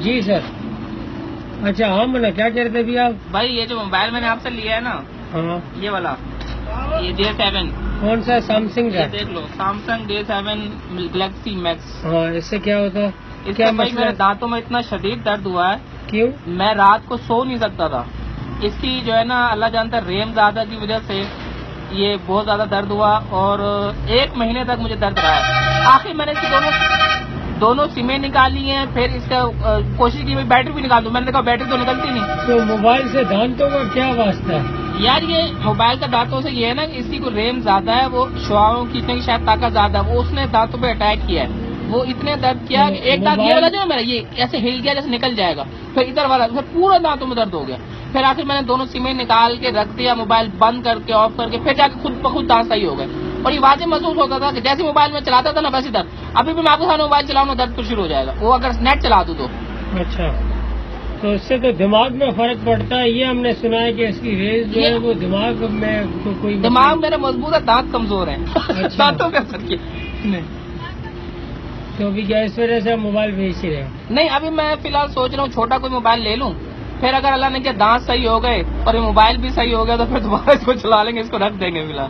جی سر. اچھا ہاں منا کیا کہہ رہے تھے ابھی آپ؟ بھائی یہ جو موبائل میں نے آپ سے لیا ہے نا، ہاں یہ والا، یہ J7. کون سا؟ سیمسنگ کا؟ یہ دیکھ لو، سیمسنگ J7 گلیکسی میکس. ہاں اس سے کیا ہوتا ہے؟ اس کیا سے بھائی مسئلہ میرے ہے؟ دانتوں میں اتنا شدید درد ہوا ہے، کیوں؟ میں رات کو سو نہیں سکتا تھا. اس کی جو ہے نا اللہ جانتا ہے ریم زیادہ کی وجہ سے یہ بہت زیادہ درد ہوا، اور 1 مہینے تک مجھے درد رہا ہے. آخر میں نے اس کی دونوں سمیں نکالی ہیں، پھر اس کا کوشش کی بیٹری بھی نکال دوں، میں نے دیکھا بیٹری تو نکلتی نہیں. تو موبائل سے دانتوں کا کیا واسطہ ہے؟ یار یہ موبائل کا دانتوں سے یہ ہے نا کہ اس کی کو ریم زیادہ ہے، وہ شعاعوں کھینچنے کی شاید طاقت زیادہ ہے، وہ اس نے دانتوں پہ اٹیک کیا ہے. وہ اتنے درد کیا کہ ایک دانت یہ والا جو ہے میرا یہ ایسے ہل گیا جیسے نکل جائے گا، پھر ادھر والا پھر پورا دانتوں میں درد ہو گیا. پھر آخر میں نے دونوں سمیں نکال کے رکھ دیا، موبائل بند کر کے آف کر کے، پھر جا کے خود بخود دانت صحیح ہو گئے. اور یہ واضح محسوس ہوتا تھا کہ جیسے موبائل میں چلاتا تھا نا ویسے درد. ابھی بھی میں آپ کے سامنے موبائل چلاؤں گا درد پھر شروع ہو جائے گا، وہ اگر نیٹ چلا دوں تو. اچھا تو اس سے تو دماغ میں فرق پڑتا ہے، یہ ہم نے سنا ہے کہ اس کی ریز جو ہے وہ دماغ میں کوئی دماغ میرا مضبوط ہے، دانت کمزور ہیں. دانتوں پہ اثر کیا نہیں. تو ابھی کیا اس وجہ سے ہم موبائل بیچ رہے ہیں؟ نہیں ابھی میں فی الحال سوچ رہا ہوں چھوٹا کوئی موبائل لے لوں، پھر اگر اللہ نے کیا دانت صحیح ہو گئے اور یہ موبائل بھی صحیح ہو گیا تو پھر دوبارہ اس کو چلا لیں گے، اس کو رکھ دیں گے فی الحال.